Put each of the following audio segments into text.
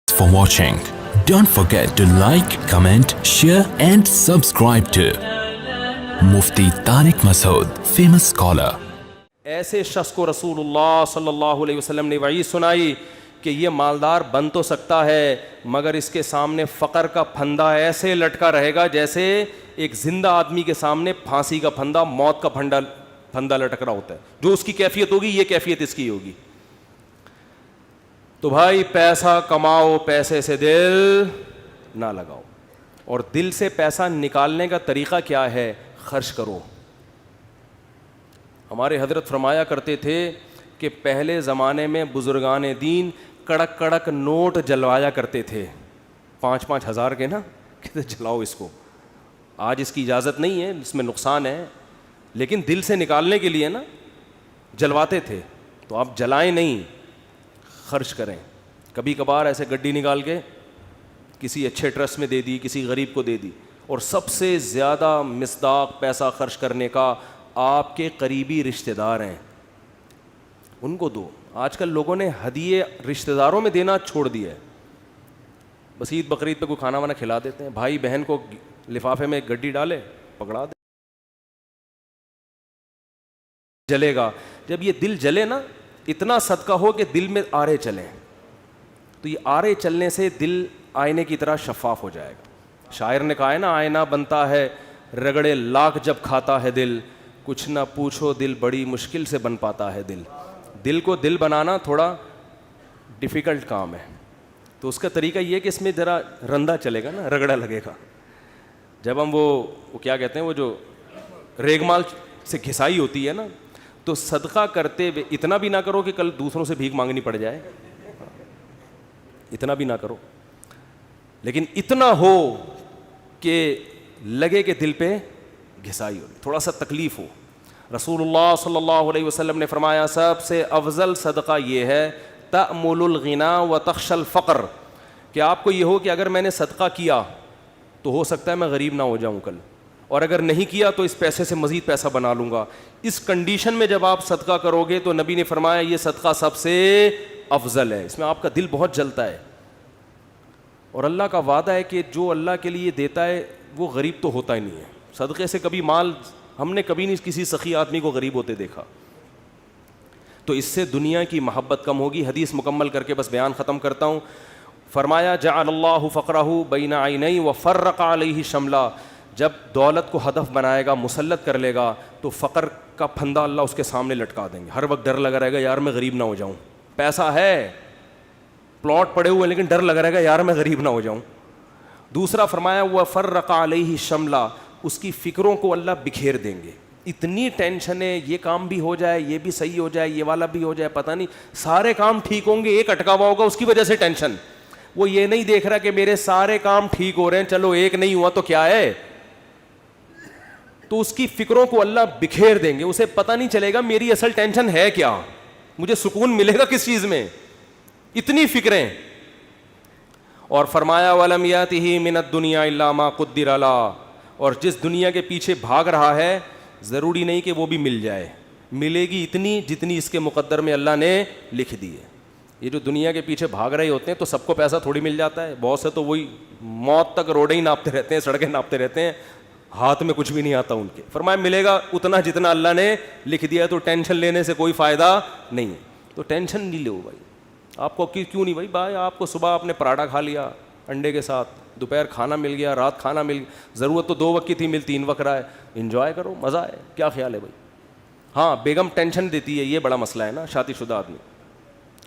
for watching. Don't forget to like, comment, share and subscribe to Mufti Tariq Masood, famous scholar. ایسے شخص کو رسول صلی اللہ علیہ وسلم نے وعید سنائی کہ یہ مالدار بن تو سکتا ہے مگر اس کے سامنے فقر کا پھندا ایسے لٹکا رہے گا جیسے ایک زندہ آدمی کے سامنے پھانسی کا پھندا، موت کا پھندا لٹک رہا ہوتا ہے. جو اس کی کیفیت ہوگی یہ کیفیت اس کی ہوگی. تو بھائی پیسہ کماؤ، پیسے سے دل نہ لگاؤ. اور دل سے پیسہ نکالنے کا طریقہ کیا ہے؟ خرچ کرو. ہمارے حضرت فرمایا کرتے تھے کہ پہلے زمانے میں بزرگان دین کڑک کڑک نوٹ جلوایا کرتے تھے، 5-5 ہزار کے نا، کہتے جلاؤ اس کو. آج اس کی اجازت نہیں ہے، اس میں نقصان ہے، لیکن دل سے نکالنے کے لیے نا جلواتے تھے. تو آپ جلائیں نہیں، خرچ کریں. کبھی کبھار ایسے گڈی نکال کے کسی اچھے ٹرسٹ میں دے دی، کسی غریب کو دے دی. اور سب سے زیادہ مصداق پیسہ خرچ کرنے کا آپ کے قریبی رشتہ دار ہیں، ان کو دو. آج کل لوگوں نے ہدیے رشتہ داروں میں دینا چھوڑ دیا ہے. بس عید بقرعید پہ کوئی کھانا وانا کھلا دیتے ہیں. بھائی بہن کو لفافے میں ایک گڈی ڈالے، پکڑا دے، جلے گا. جب یہ دل جلے نا، اتنا صدقہ ہو کہ دل میں آرے چلیں، تو یہ آرے چلنے سے دل آئینے کی طرح شفاف ہو جائے گا. شاعر نے کہا ہے نا، آئینہ بنتا ہے رگڑے لاکھ جب کھاتا ہے دل، کچھ نہ پوچھو دل بڑی مشکل سے بن پاتا ہے دل. دل کو دل بنانا تھوڑا ڈیفیکلٹ کام ہے. تو اس کا طریقہ یہ ہے کہ اس میں ذرا رندا چلے گا نا، رگڑا لگے گا. جب ہم وہ کیا کہتے ہیں، وہ جو ریگمال سے گھسائی ہوتی ہے نا، تو صدقہ کرتے ہوئے اتنا بھی نہ کرو کہ کل دوسروں سے بھیک مانگنی پڑ جائے، اتنا بھی نہ کرو، لیکن اتنا ہو کہ لگے کہ دل پہ گھسائی ہو، تھوڑا سا تکلیف ہو. رسول اللہ صلی اللہ علیہ وسلم نے فرمایا سب سے افضل صدقہ یہ ہے تأمل الغنا وتخشى الفقر، کہ آپ کو یہ ہو کہ اگر میں نے صدقہ کیا تو ہو سکتا ہے میں غریب نہ ہو جاؤں کل، اور اگر نہیں کیا تو اس پیسے سے مزید پیسہ بنا لوں گا. اس کنڈیشن میں جب آپ صدقہ کرو گے تو نبی نے فرمایا یہ صدقہ سب سے افضل ہے. اس میں آپ کا دل بہت جلتا ہے، اور اللہ کا وعدہ ہے کہ جو اللہ کے لیے دیتا ہے وہ غریب تو ہوتا ہی نہیں ہے. صدقے سے کبھی مال ہم نے کبھی نہیں کسی سخی آدمی کو غریب ہوتے دیکھا. تو اس سے دنیا کی محبت کم ہوگی. حدیث مکمل کر کے بس بیان ختم کرتا ہوں. فرمایا جعل اللہ فقرہ بین عینی وفرق علیہ شملا، جب دولت کو ہدف بنائے گا، مسلط کر لے گا، تو فقر کا پھندا اللہ اس کے سامنے لٹکا دیں گے. ہر وقت ڈر لگا رہے گا یار میں غریب نہ ہو جاؤں. پیسہ ہے، پلاٹ پڑے ہوئے، لیکن ڈر لگا رہے گا یار میں غریب نہ ہو جاؤں. دوسرا فرمایا وفرق علیہ شملا، اس کی فکروں کو اللہ بکھیر دیں گے. اتنی ٹینشن ہے، یہ کام بھی ہو جائے، یہ بھی صحیح ہو جائے، یہ والا بھی ہو جائے، پتہ نہیں سارے کام ٹھیک ہوں گے، ایک اٹکا ہوا ہوگا اس کی وجہ سے ٹینشن. وہ یہ نہیں دیکھ رہا کہ میرے سارے کام ٹھیک ہو رہے ہیں، چلو ایک نہیں ہوا تو کیا ہے. تو اس کی فکروں کو اللہ بکھیر دیں گے. اسے پتہ نہیں چلے گا میری اصل ٹینشن ہے کیا، مجھے سکون ملے گا کس چیز میں، اتنی فکریں. اور فرمایا وَلَمْ يَأْتِهِ مِنَ الدُّنْيَا إِلَّا مَا قُدِّرَ لَهُ، اور جس دنیا کے پیچھے بھاگ رہا ہے ضروری نہیں کہ وہ بھی مل جائے، ملے گی اتنی جتنی اس کے مقدر میں اللہ نے لکھ دی ہے. یہ جو دنیا کے پیچھے بھاگ رہے ہوتے ہیں تو سب کو پیسہ تھوڑی مل جاتا ہے. بہت سے تو وہی موت تک روڈیں ہی ناپتے رہتے ہیں، سڑکیں ناپتے رہتے ہیں، ہاتھ میں کچھ بھی نہیں آتا ان کے. فرمایا ملے گا اتنا جتنا اللہ نے لکھ دیا ہے. تو ٹینشن لینے سے کوئی فائدہ نہیں ہے. تو ٹینشن نہیں لو بھائی. آپ کو کیوں نہیں بھائی آپ کو صبح آپ نے پراٹھا کھا لیا انڈے کے ساتھ، دوپہر کھانا مل گیا، رات کھانا مل گیا، ضرورت تو 2 وقت کی تھی، مل 3 وقت رہا ہے. انجوائے کرو، مزہ ہے. کیا خیال ہے بھائی؟ ہاں بیگم ٹینشن دیتی ہے، یہ بڑا مسئلہ ہے نا شادی شدہ آدمی.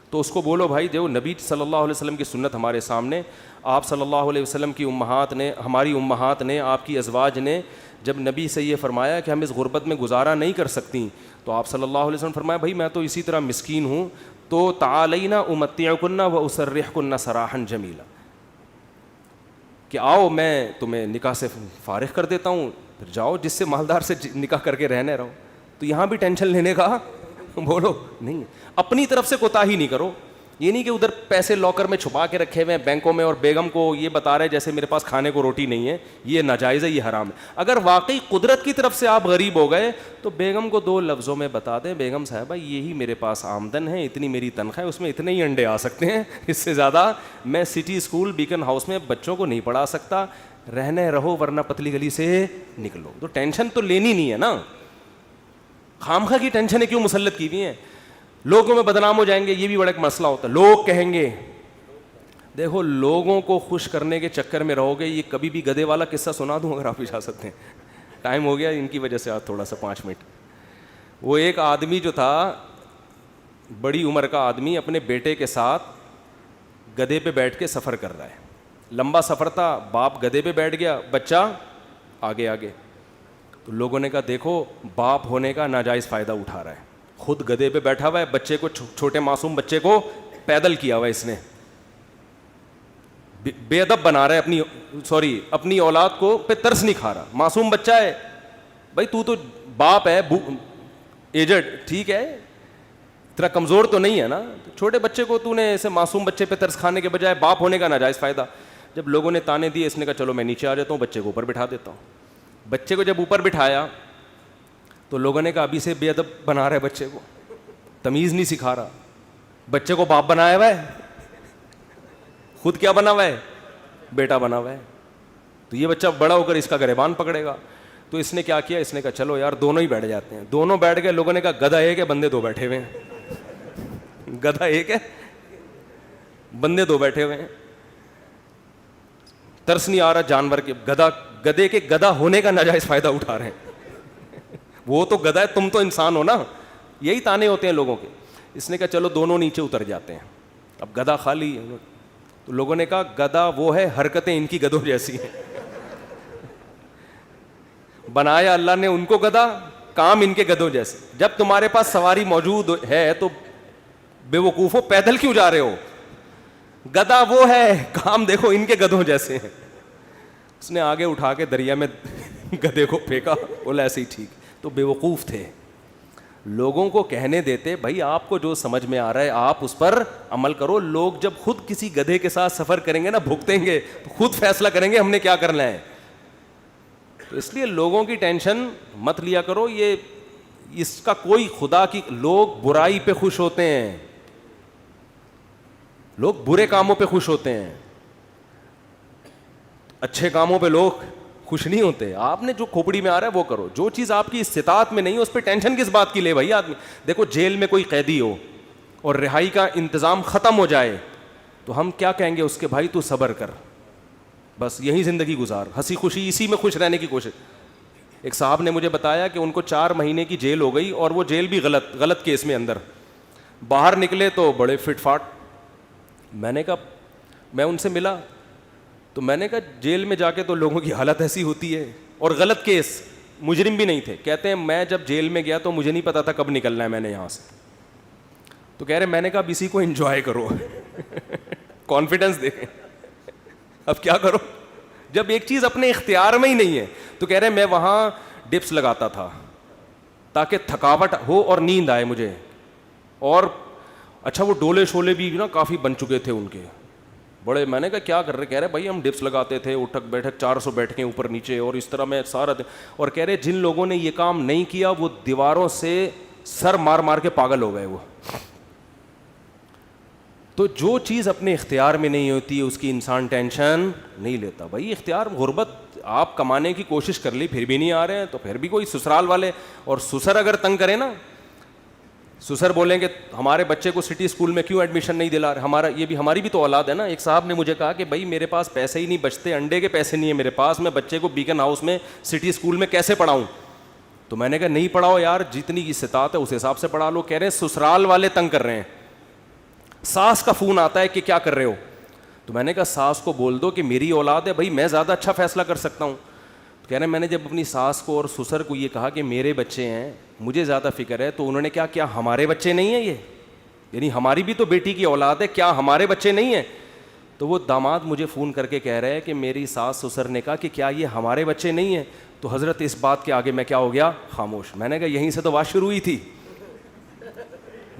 تو اس کو بولو بھائی جو نبی صلی اللہ علیہ وسلم کی سنت ہمارے سامنے، آپ صلی اللہ علیہ وسلم کی امہات نے، ہماری امہات نے، آپ کی ازواج نے جب نبی سے یہ فرمایا کہ ہم اس غربت میں گزارا نہیں کر سکتی، تو آپ صلی اللہ علیہ وسلم فرمایا بھائی میں تو اسی طرح مسکین ہوں، تو تعالینا امتعکن و اسرحکن سراحا جمیلا، کہ آؤ میں تمہیں نکاح سے فارغ کر دیتا ہوں، پھر جاؤ جس سے مالدار سے نکاح کر کے رہنے رہو. تو یہاں بھی ٹینشن لینے کا بولو نہیں. اپنی طرف سے کوتاہی نہیں کرو. یہ نہیں کہ ادھر پیسے لاکر میں چھپا کے رکھے ہوئے ہیں بینکوں میں اور بیگم کو یہ بتا رہے جیسے میرے پاس کھانے کو روٹی نہیں ہے. یہ ناجائز ہے, یہ حرام ہے. اگر واقعی قدرت کی طرف سے آپ غریب ہو گئے تو بیگم کو 2 لفظوں میں بتا دیں, بیگم صاحبہ یہی میرے پاس آمدن ہے, اتنی میری تنخواہ ہے, اس میں اتنے ہی انڈے آ سکتے ہیں, اس سے زیادہ میں سٹی اسکول بیکن ہاؤس میں بچوں کو نہیں پڑھا سکتا, رہنے رہو ورنہ پتلی گلی سے نکلو. تو ٹینشن تو لینی نہیں ہے نا, خامخواہ کی ٹینشنیں کیوں مسلط کی ہوئی ہیں. لوگوں میں بدنام ہو جائیں گے, یہ بھی بڑا ایک مسئلہ ہوتا ہے. لوگ کہیں گے, دیکھو لوگوں کو خوش کرنے کے چکر میں رہو گے. یہ کبھی بھی گدھے والا قصہ سنا دوں اگر آپ اجازت ہیں, ٹائم ہو گیا ان کی وجہ سے, آج تھوڑا سا 5 منٹ. وہ ایک آدمی جو تھا, بڑی عمر کا آدمی, اپنے بیٹے کے ساتھ گدھے پہ بیٹھ کے سفر کر رہا ہے. لمبا سفر تھا, باپ گدھے پہ بیٹھ گیا, بچہ آگے آگے. تو لوگوں نے کہا دیکھو باپ ہونے کا ناجائز فائدہ اٹھا رہا ہے, خود گدھے پہ بیٹھا ہوا ہے, بچے کو, چھوٹے معصوم بچے کو پیدل کیا ہوا ہے اس نے, بے ادب بنا رہا ہے اپنی اولاد کو, پہ ترس نہیں کھا رہا. معصوم بچہ ہے بھائی, تو باپ ہے, ایجڈ, ٹھیک ہے, اتنا کمزور تو نہیں ہے نا, چھوٹے بچے کو تو نے ایسے معصوم بچے پہ ترس کھانے کے بجائے باپ ہونے کا ناجائز فائدہ. جب لوگوں نے تانے دیے, اس نے کہا چلو میں نیچے آ جاتا ہوں, بچے کو اوپر بٹھا دیتا ہوں. بچے کو جب اوپر بٹھایا تو لوگوں نے کہا ابھی سے بے ادب بنا رہا ہے بچے کو, تمیز نہیں سکھا رہا. بچے کو باپ بنایا ہوا ہے, خود کیا بنا ہوا ہے, بیٹا بنا ہوا ہے. تو یہ بچہ بڑا ہو کر اس کا گریبان پکڑے گا. تو اس نے کیا کیا, اس نے کہا چلو یار دونوں ہی بیٹھ جاتے ہیں. دونوں بیٹھ گئے. لوگوں نے کہا گدھا ایک ہے, بندے 2 بیٹھے ہوئے ہیں. گدھا ایک ہے, بندے 2 بیٹھے ہوئے ہیں. ترس نہیں آ رہا جانور کے, گدھے کے گدھا ہونے کا ناجائز فائدہ اٹھا رہے ہیں. وہ تو گدھا ہے, تم تو انسان ہو نا. یہی تانے ہوتے ہیں لوگوں کے. اس نے کہا چلو دونوں نیچے اتر جاتے ہیں. اب گدھا خالی. تو لوگوں نے کہا گدھا وہ ہے, حرکتیں ان کی گدھوں جیسی ہیں. بنایا اللہ نے ان کو گدھا, کام ان کے گدھوں جیسے. جب تمہارے پاس سواری موجود ہے تو بے وقوفو پیدل کیوں جا رہے ہو. گدھا وہ ہے, کام دیکھو ان کے گدھوں جیسے ہیں. اس نے آگے اٹھا کے دریا میں گدھے کو پھینکا, بولا ایسے ہی ٹھیک. تو بے وقوف تھے. لوگوں کو کہنے دیتے بھائی آپ کو جو سمجھ میں آ رہا ہے آپ اس پر عمل کرو. لوگ جب خود کسی گدھے کے ساتھ سفر کریں گے نا, بھگتیں گے, تو خود فیصلہ کریں گے ہم نے کیا کرنا ہے. تو اس لیے لوگوں کی ٹینشن مت لیا کرو. یہ اس کا کوئی خدا کی, لوگ برائی پہ خوش ہوتے ہیں, لوگ برے کاموں پہ خوش ہوتے ہیں, اچھے کاموں پہ لوگ خوش نہیں ہوتے. آپ نے جو کھوپڑی میں آ رہا ہے وہ کرو. جو چیز آپ کی استطاعت میں نہیں ہے اس پہ ٹینشن کس بات کی لے بھائی آدمی. دیکھو جیل میں کوئی قیدی ہو اور رہائی کا انتظام ختم ہو جائے تو ہم کیا کہیں گے اس کے, بھائی تو صبر کر, بس یہی زندگی گزار, ہنسی خوشی اسی میں خوش رہنے کی کوشش. ایک صاحب نے مجھے بتایا کہ ان کو 4 مہینے کی جیل ہو گئی اور وہ جیل بھی غلط کیس میں اندر. باہر نکلے تو بڑے فٹ فاٹ. میں نے کہا, میں ان سے ملا تو میں نے کہا جیل میں جا کے تو لوگوں کی حالت ایسی ہوتی ہے, اور غلط کیس, مجرم بھی نہیں تھے. کہتے ہیں میں جب جیل میں گیا تو مجھے نہیں پتا تھا کب نکلنا ہے میں نے یہاں سے. تو کہہ رہے میں نے کہا اب اسی کو انجوائے کرو, کانفیڈنس دیکھیں. اب کیا کرو جب ایک چیز اپنے اختیار میں ہی نہیں ہے. تو کہہ رہے میں وہاں ڈپس لگاتا تھا تاکہ تھکاوٹ ہو اور نیند آئے مجھے. اور اچھا وہ ڈولے شولے بھی نا کافی بن چکے تھے ان کے بڑے. میں نے کہا کیا کر رہے, کہہ رہے بھائی ہم ڈپس لگاتے تھے, اٹھک بیٹھک 400 بیٹھکیں اوپر نیچے, اور اس طرح میں سارا. اور کہہ رہے جن لوگوں نے یہ کام نہیں کیا وہ دیواروں سے سر مار مار کے پاگل ہو گئے وہ. تو جو چیز اپنے اختیار میں نہیں ہوتی اس کی انسان ٹینشن نہیں لیتا. بھائی اختیار, غربت, آپ کمانے کی کوشش کر لی پھر بھی نہیں آ رہے ہیں تو پھر بھی کوئی سسرال والے, اور سسر اگر تنگ کرے نا, سسر بولیں گے ہمارے بچے کو سٹی اسکول میں کیوں ایڈمیشن نہیں دلا رہے, ہمارا یہ بھی, ہماری بھی تو اولاد ہے نا. ایک صاحب نے مجھے کہا کہ بھائی میرے پاس پیسے ہی نہیں بچتے, انڈے کے پیسے نہیں ہیں میرے پاس, میں بچے کو بیکن ہاؤس میں سٹی اسکول میں کیسے پڑھاؤں. تو میں نے کہا نہیں پڑھاؤ یار, جتنی کی استطاعت ہے اس حساب سے پڑھا لو. کہہ رہے ہیں سسرال والے تنگ کر رہے ہیں, ساس کا فون آتا ہے کہ کیا کر رہے ہو. تو میں نے کہا ساس کو بول دو کہ میری اولاد ہے بھائی, میں زیادہ اچھا فیصلہ کر سکتا ہوں. کہہ رہے ہیں میں نے جب اپنی ساس کو اور سسر کو یہ کہا کہ میرے بچے ہیں, مجھے زیادہ فکر ہے, تو انہوں نے کیا ہمارے بچے نہیں ہیں یہ, یعنی ہماری بھی تو بیٹی کی اولاد ہے, کیا ہمارے بچے نہیں ہیں. تو وہ داماد مجھے فون کر کے کہہ رہے ہیں کہ میری ساس سسر نے کہا کہ کیا یہ ہمارے بچے نہیں ہیں. تو حضرت اس بات کے آگے میں کیا ہو گیا, خاموش. میں نے کہا یہیں سے تو بات شروع ہوئی تھی,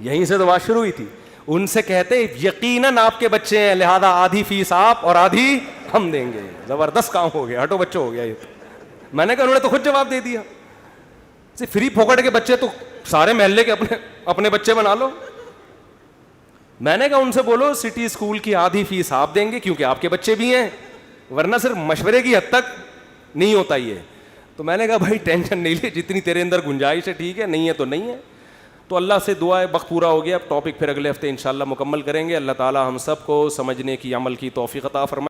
یہیں سے تو بات شروع ہوئی تھی. ان سے کہتے یقیناً آپ کے بچے ہیں, لہذا آدھی فیس آپ اور آدھی ہم دیں گے. زبردست کام ہو گیا, ہٹو بچوں ہو گیا یہ. میں نے کہا انہوں نے تو خود جواب دے دیا, فری پھوکٹ کے بچے تو سارے محلے کے اپنے بچے بنا لو. میں نے کہا ان سے بولو سٹی اسکول کی آدھی فیس آپ دیں گے کیونکہ آپ کے بچے بھی ہیں, ورنہ صرف مشورے کی حد تک نہیں ہوتا یہ. تو میں نے کہا بھائی ٹینشن نہیں لے, جتنی تیرے اندر گنجائش ہے ٹھیک ہے, نہیں ہے تو نہیں ہے. تو اللہ سے دعا ہے, وقت پورا ہو گیا, اب ٹاپک پھر اگلے ہفتے انشاءاللہ مکمل کریں گے. اللہ تعالی ہم سب کو سمجھنے کی, عمل کی توفیق عطا فرمائے.